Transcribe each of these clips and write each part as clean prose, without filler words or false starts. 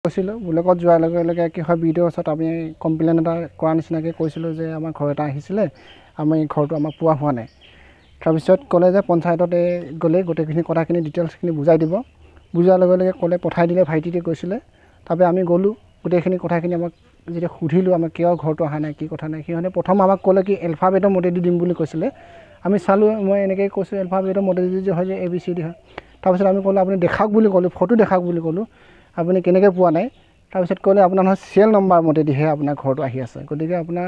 কৈছিলোঁ ব্লকত যোৱাৰ লগে লগে কি হয় ভিডিঅ'ৰ ওচৰত আমি কমপ্লেইন এটা কৰা নিচিনাকৈ কৈছিলোঁ যে আমাৰ ঘৰ এটা আহিছিলে আমি ঘৰটো আমাক পোৱা হোৱা নাই তাৰপিছত ক'লে যে পঞ্চায়ততে গ'লে গোটেইখিনি কথাখিনি ডিটেইলছখিনি বুজাই দিব বুজাৰ লগে লগে ক'লে পঠাই দিলে ভাইটিতে কৈছিলে তাৰপৰা আমি গ'লোঁ গোটেইখিনি কথাখিনি আমাক যেতিয়া সুধিলোঁ আমাক কিয় ঘৰটো অহা নাই কি কথা নাই সিহঁতে প্ৰথম আমাক ক'লে কি এলফাবেটৰ মতেদি দিম বুলি কৈছিলে আমি চালোঁ মই এনেকৈ কৈছোঁ এলফাবেটৰ মতেদি যে হয় যে ABCD হয় তাৰপিছত আমি ক'লোঁ আপুনি দেখাওক বুলি ক'লোঁ ফটো দেখাওক বুলি ক'লোঁ আপুনি কেনেকৈ পোৱা নাই তাৰপিছত ক'লে আপোনাৰ নহয় চিৰিয়েল নম্বৰ মতেদিহে আপোনাৰ ঘৰটো আহি আছে গতিকে আপোনাৰ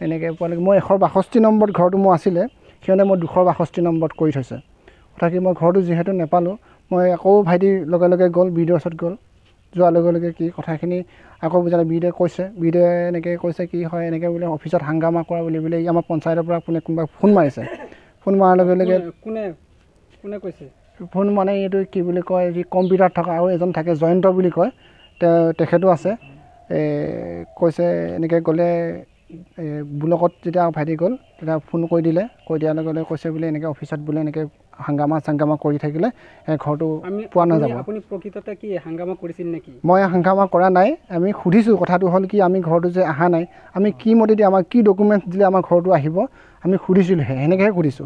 এনেকৈ পোৱালৈকে মই 162 নম্বৰত ঘৰটো মোৰ আছিলে সিহঁতে মই 262 নম্বৰত কৰি থৈছে কথা কি মই ঘৰটো যিহেতু নেপালোঁ মই আকৌ ভাইটিৰ লগে লগে গ'ল ভিডিঅ'ৰ ওচৰত গ'ল যোৱাৰ লগে লগে কি কথাখিনি আকৌ বুজালে ভিডিঅ'ই কৈছে ভিডিঅ'ই এনেকৈ কৈছে কি হয় এনেকৈ বোলে অফিচত হাংগামা কৰা বুলি বোলে আমাৰ পঞ্চায়তৰ পৰা কোনোবা ফোন মাৰিছে ফোন মৰাৰ লগে লগে কোনে কৈছে ফোন মানে এইটো কি বুলি কয় যি কম্পিউটাৰত থকা আৰু এজন থাকে জয়ন্ত বুলি কয় তেখেতো আছে কৈছে এনেকৈ গ'লে ব্লকত যেতিয়া ভাইটি গ'ল তেতিয়া ফোন কৰি দিলে কৈ দিয়াৰ লগে লগে কৈছে বোলে এনেকৈ অফিচত বোলে এনেকৈ হাংগামা কৰি থাকিলে ঘৰটো পোৱা নাযাব আপুনি প্ৰকৃততে কি হাংগামা কৰিছিল নেকি মই হাংগামা কৰা নাই আমি সুধিছোঁ কথাটো হ'ল কি আমি ঘৰটো যে অহা নাই আমি কি মতেদি আমাক কি ডকুমেণ্টছ দিলে আমাৰ ঘৰটো আহিব আমি সুধিছিলোঁহে সেনেকৈহে সুধিছোঁ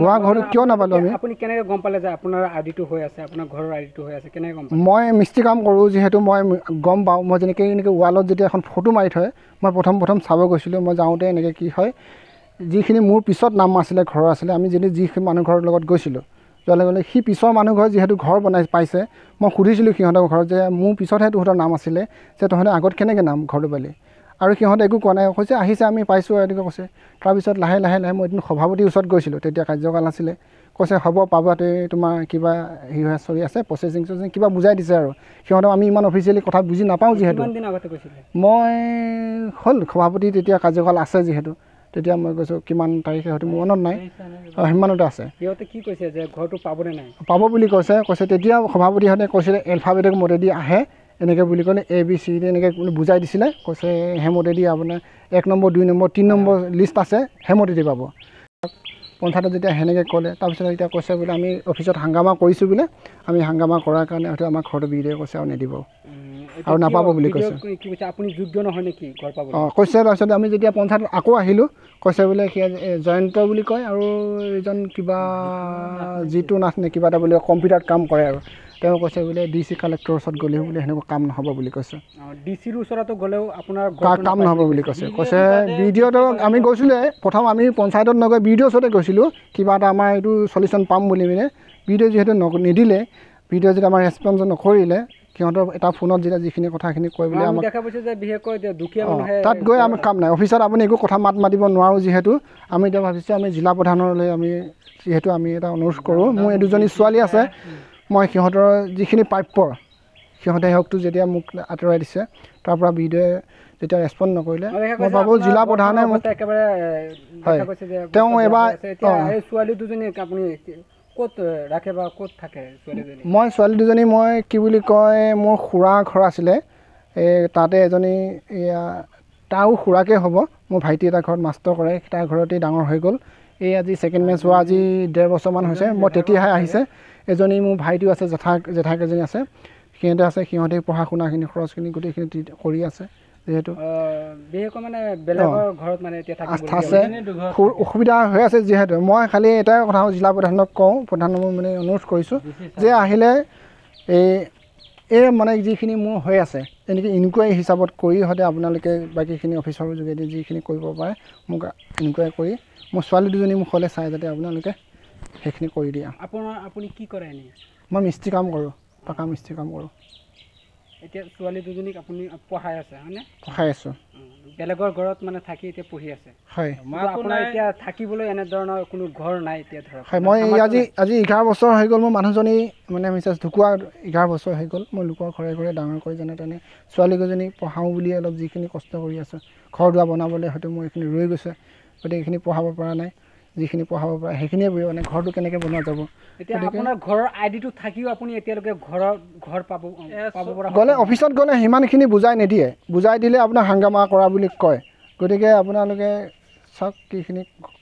হোৱা ঘৰটো কিয় নাপালোঁ আমি আপুনি কেনেকৈ গম পালে যে আপোনাৰ আইডিটো হৈ আছে আপোনাৰ ঘৰৰ আইডিটো হৈ আছে কেনেকৈ গম পালে মই মিস্ত্ৰী কাম কৰোঁ যিহেতু মই গম পাওঁ মই যেনেকৈ ৱালত যেতিয়া এখন ফটো মাৰি থয় মই প্ৰথম চাব গৈছিলোঁ মই যাওঁতে এনেকৈ কি হয় যিখিনি মোৰ পিছত নাম আছিলে ঘৰৰ আছিলে আমি যিখিনি মানুহ ঘৰৰ লগত গৈছিলোঁ যোৱাৰ লগে লগে সি পিছৰ মানুহ ঘৰ যিহেতু ঘৰ পাইছে মই সুধিছিলোঁ সিহঁতৰ ঘৰত যে মোৰ পিছতহে তহঁতৰ নাম আছিলে যে তহঁতে আগত কেনেকৈ নাম ঘৰটো পালি আৰু সিহঁতে একো কোৱা নাই কৈছে আহিছে আমি পাইছোঁ এনেকৈ কৈছে তাৰপিছত লাহে মই এদিন সভাপতিৰ ওচৰত গৈছিলোঁ তেতিয়া কাৰ্যকাল আছিলে কৈছে হ'ব পাবা তোমাৰ কিবা চলি আছে প্ৰচেছিং কিবা বুজাই দিছে আৰু সিহঁতক আমি ইমান অফিচিয়েলি কথা বুজি নাপাওঁ যিহেতু মই হ'ল সভাপতি তেতিয়া কাৰ্যকাল আছে যিহেতু তেতিয়া মই কৈছোঁ কিমান তাৰিখে হয়তো মোৰ মনত নাই সিমানতে আছে সিহঁতে কি কৈছে যে ঘৰটো পাবনে নাই পাব বুলি কৈছে তেতিয়া সভাপতিহঁতে কৈছিলে এলফাবেটিক মতেদি আহে এনেকৈ বুলি ক'লে ABCD এনেকৈ বুজাই দিছিলে কৈছে সেইমতেদি আপোনাৰ 1 নম্বৰ 2 নম্বৰ 3 নম্বৰ লিষ্ট আছে সেইমতেদি পাব পঞ্চায়তত যেতিয়া সেনেকৈ ক'লে তাৰপিছত এতিয়া কৈছে বোলে আমি অফিচত হাংগামা কৰিছোঁ বোলে আমি হাংগামা কৰাৰ কাৰণে হয়তো আমাৰ ঘৰটো ভিডিঅ' কৈছে আৰু নিদিব আৰু নাপাব বুলি কৈছে আপুনি যোগ্য নহয় নেকি ঘৰ পাব কৈছে তাৰপিছত আমি যেতিয়া পঞ্চায়তত আকৌ আহিলোঁ কৈছে বোলে সি জয়ন্ত বুলি কয় আৰু এজন কিবা যিটো নাথ নে কিবা এটা বুলি কম্পিউটাৰত কাম কৰে আৰু তেওঁ কৈছে বোলে DC কালেক্টৰৰ ওচৰত গ'লেও বোলে সেনেকুৱা কাম নহ'ব বুলি কৈছে DCৰ ওচৰতো গ'লেও আপোনাৰ কাম নহ'ব বুলি কৈছে ভিডিঅ'টো আমি গৈছিলোঁ প্ৰথম আমি পঞ্চায়তত নগৈ ভিডিঅ'ৰ ওচৰতে গৈছিলোঁ কিবা এটা আমাৰ এইটো চলিউশ্যন পাম বুলি মানে ভিডিঅ' যিহেতু নিদিলে ভিডিঅ' যেতিয়া আমাৰ ৰেছপঞ্চ নকৰিলে সিহঁতৰ এটা ফোনত যেতিয়া যিখিনি কথাখিনি কয় বুলি আমাক দেখা পাইছে যে বিশেষকৈ দুখীয়া মানুহে তাত গৈ আমি কাম নাই অফিচত আপুনি একো কথা মাতিব নোৱাৰোঁ যিহেতু আমি এতিয়া ভাবিছোঁ আমি জিলা প্ৰধানলৈ আমি যিহেতু আমি এটা অনুৰোধ কৰোঁ মোৰ এই দুজনী ছোৱালী আছে মই সিহঁতৰ যিখিনি প্ৰাপ্য সিহঁতে হকটো যেতিয়া মোক আঁতৰাই দিছে তাৰ পৰা ভিডিঅ'য়ে যেতিয়া ৰেছপণ্ড নকৰিলে মই ভাবোঁ জিলা প্ৰধানে মোক হয় তেওঁ এবাৰ ছোৱালী দুজনী আপুনি ক'ত ৰাখে বা ক'ত থাকে ছোৱালীজনী মই ছোৱালী দুজনী মই কি বুলি কয় মোৰ খুৰা ঘৰ আছিলে তাতে এজনী তাৰো খুৰাকে হ'ব মোৰ ভাইটি এটা ঘৰত মাষ্টৰ কৰে তাৰ ঘৰতেই ডাঙৰ হৈ গ'ল এই আজি ছেকেণ্ড মেচ হোৱা আজি 1.5 বছৰমান হৈছে মই তেতিয়াহে আহিছে এজনী মোৰ ভাইটিও আছে জেঠাইক এজনী আছে সিহঁতে আছে সিহঁতে পঢ়া শুনাখিনি খৰচখিনি গোটেইখিনি কৰি আছে যিহেতু বিশেষকৈ মানে বেলেগৰ ঘৰত মানে এতিয়া আছে অসুবিধা হৈ আছে যিহেতু মই খালি এটাই কথা জিলা প্ৰধানক কওঁ প্ৰধানক মানে অনুৰোধ কৰিছোঁ যে আহিলে এই মানে যিখিনি মোৰ হৈ আছে এনেকৈ ইনকুৱাৰী হিচাপত কৰি হয়তো আপোনালোকে বাকীখিনি অফিচৰ যোগেদি যিখিনি কৰিব পাৰে মোক ইনকুৱাৰী কৰি মোৰ ছোৱালী দুজনী মোক হ'লে চাই যাতে আপোনালোকে সেইখিনি কৰি দিয়া আপুনি কি কৰে এনেই মই মিস্ত্ৰী কাম কৰোঁ পাকা মিস্ত্ৰী কাম কৰোঁ এতিয়া ছোৱালী দুজনীক আপুনি পঢ়াই আছে হয়নে পঢ়াই আছোঁ বেলেগৰ ঘৰত মানে থাকি এতিয়া পঢ়ি আছে হয় আপোনাৰ এতিয়া থাকিবলৈ এনেধৰণৰ কোনো ঘৰ নাই এতিয়া ধৰক হয় মই আজি 11 বছৰ হৈ গ'ল মোৰ মানুহজনী মানে মিছেছ ঢুকুৱা 11 বছৰ হৈ গ'ল মই লোকৰ ঘৰে ঘৰে ডাঙৰ কৰি যেনে তেনে ছোৱালীকেইজনী পঢ়াওঁ বুলি অলপ যিখিনি কষ্ট কৰি আছোঁ ঘৰ দুৱাৰ বনাবলৈ হয়তো মোৰ এইখিনি ৰৈ গৈছে গতিকে এইখিনি পঢ়াব পৰা নাই যিখিনি পঢ়াব পাৰে সেইখিনিয়ে মানে ঘৰটো কেনেকৈ বনোৱা যাব এতিয়া আপোনাৰ ঘৰৰ আইডিটো থাকিও আপুনি এতিয়ালৈকে ঘৰ পাব পৰা গ'লে অফিচত গ'লে সিমানখিনি বুজাই নিদিয়ে বুজাই দিলে আপোনাৰ হাংগামা কৰা বুলি কয় গতিকে আপোনালোকে চাওক কিখিনি